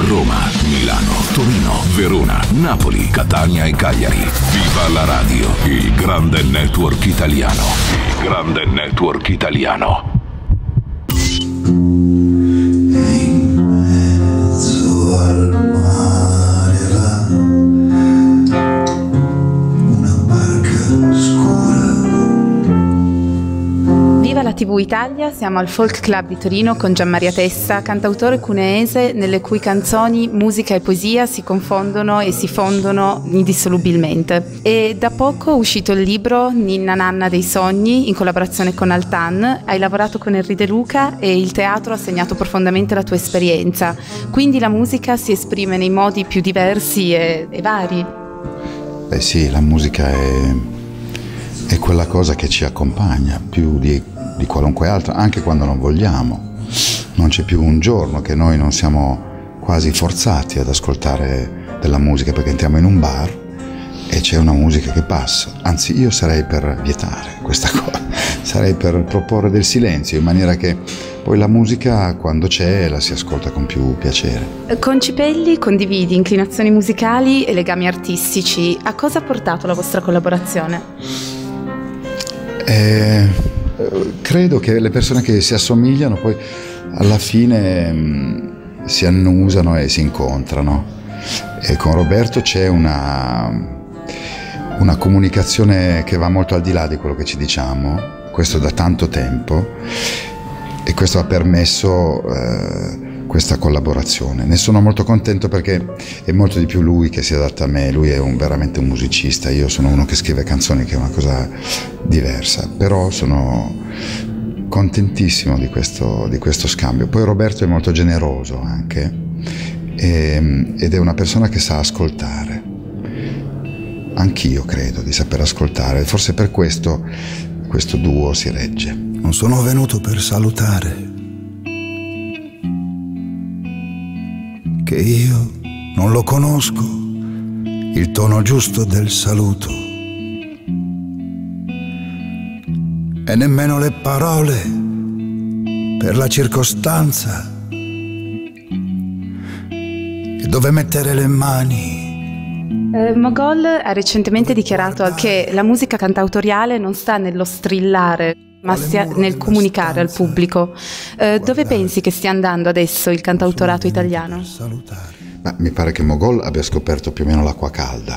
Roma, Milano, Torino, Verona, Napoli, Catania e Cagliari. Viva la radio, il grande network italiano. Il grande network italiano. Viva la TV Italia, siamo al Folk Club di Torino con Gianmaria Tessa, cantautore cuneese nelle cui canzoni musica e poesia si confondono e si fondono indissolubilmente. E da poco è uscito il libro Ninna Nanna dei sogni in collaborazione con Altan. Hai lavorato con Henry De Luca e il teatro ha segnato profondamente la tua esperienza, quindi la musica si esprime nei modi più diversi e vari. Beh sì, la musica è quella cosa che ci accompagna più di qualunque altra, anche quando non vogliamo. Non c'è più un giorno che noi non siamo quasi forzati ad ascoltare della musica, perché entriamo in un bar e c'è una musica che passa. Anzi, io sarei per vietare questa cosa, sarei per proporre del silenzio, in maniera che poi la musica, quando c'è, la si ascolta con più piacere. Con Cipelli condividi inclinazioni musicali e legami artistici. A cosa ha portato la vostra collaborazione? Credo che le persone che si assomigliano poi alla fine si annusano e si incontrano, e con Roberto c'è una comunicazione che va molto al di là di quello che ci diciamo, questo da tanto tempo, e questo ha permesso questa collaborazione. Ne sono molto contento perché è molto di più lui che si adatta a me. Lui è veramente un musicista, io sono uno che scrive canzoni, che è una cosa diversa, però sono contentissimo di questo scambio. Poi Roberto è molto generoso anche, ed è una persona che sa ascoltare. Anch'io credo di saper ascoltare, forse per questo duo si regge. Non sono venuto per salutare, che io non lo conosco, il tono giusto del saluto, e nemmeno le parole per la circostanza, e dove mettere le mani. Mogol ha recentemente dichiarato che la musica cantautoriale non sta nello strillare, ma sia nel comunicare al pubblico. Dove pensi che stia andando adesso il cantautorato italiano? Mi pare che Mogol abbia scoperto più o meno l'acqua calda.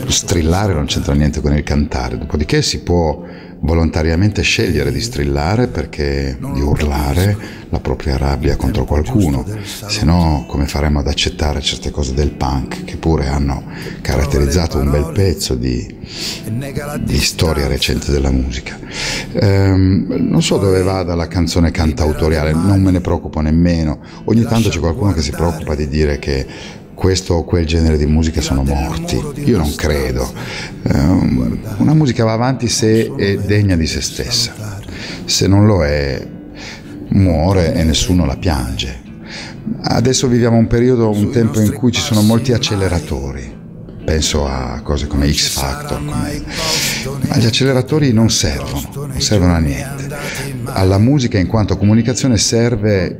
Strillare non c'entra niente con il cantare, dopodiché si può volontariamente scegliere di strillare, di urlare la propria rabbia contro qualcuno, se no come faremo ad accettare certe cose del punk, che pure hanno caratterizzato un bel pezzo di storia recente della musica. Non so dove vada la canzone cantautoriale, non me ne preoccupo nemmeno. Ogni tanto c'è qualcuno che si preoccupa di dire che questo o quel genere di musica sono morti. Io non credo. Una musica va avanti se è degna di se stessa. Se non lo è, muore e nessuno la piange. Adesso viviamo un tempo in cui ci sono molti acceleratori. Penso a cose come X Factor, ma gli acceleratori non servono a niente. Alla musica in quanto comunicazione serve,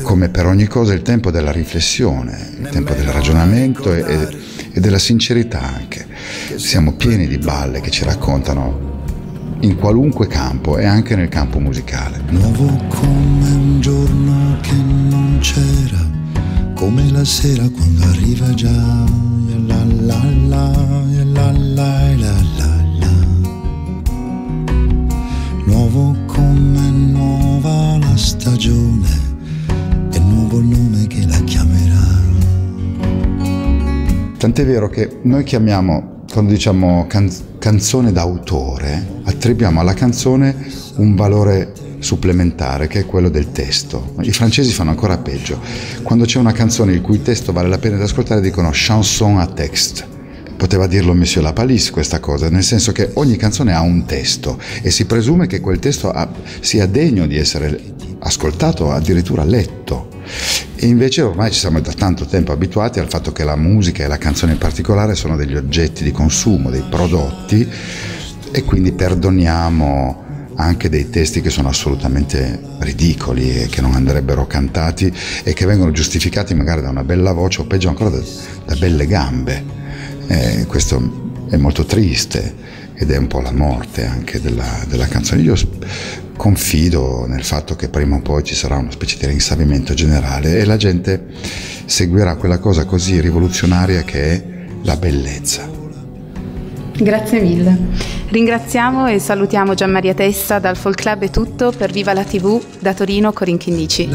come per ogni cosa, il tempo della riflessione, il tempo del ragionamento e della sincerità anche. Siamo pieni di balle che ci raccontano in qualunque campo e anche nel campo musicale. Nuovo come un giorno che non c'era, come la sera quando arriva già. La la la la la la la. Nuovo come nuova la stagione, e nuovo il nome che la chiamerà. Tant'è vero che noi chiamiamo, quando diciamo canzone d'autore, attribuiamo alla canzone un valore supplementare, che è quello del testo. I francesi fanno ancora peggio. Quando c'è una canzone il cui testo vale la pena di ascoltare, dicono chanson à texte. Poteva dirlo Monsieur Lapalisse questa cosa, nel senso che ogni canzone ha un testo e si presume che quel testo sia degno di essere ascoltato, addirittura letto. E invece ormai ci siamo da tanto tempo abituati al fatto che la musica e la canzone in particolare sono degli oggetti di consumo, dei prodotti, e quindi perdoniamo anche dei testi che sono assolutamente ridicoli e che non andrebbero cantati e che vengono giustificati magari da una bella voce o peggio ancora da belle gambe. Questo è molto triste ed è un po' la morte anche della canzone. Io confido nel fatto che prima o poi ci sarà una specie di rinsavimento generale e la gente seguirà quella cosa così rivoluzionaria che è la bellezza. Grazie mille. Ringraziamo e salutiamo Gianmaria Tessa. Dal Folk Club è tutto. Per Viva la TV, da Torino, Corinne Chinnici.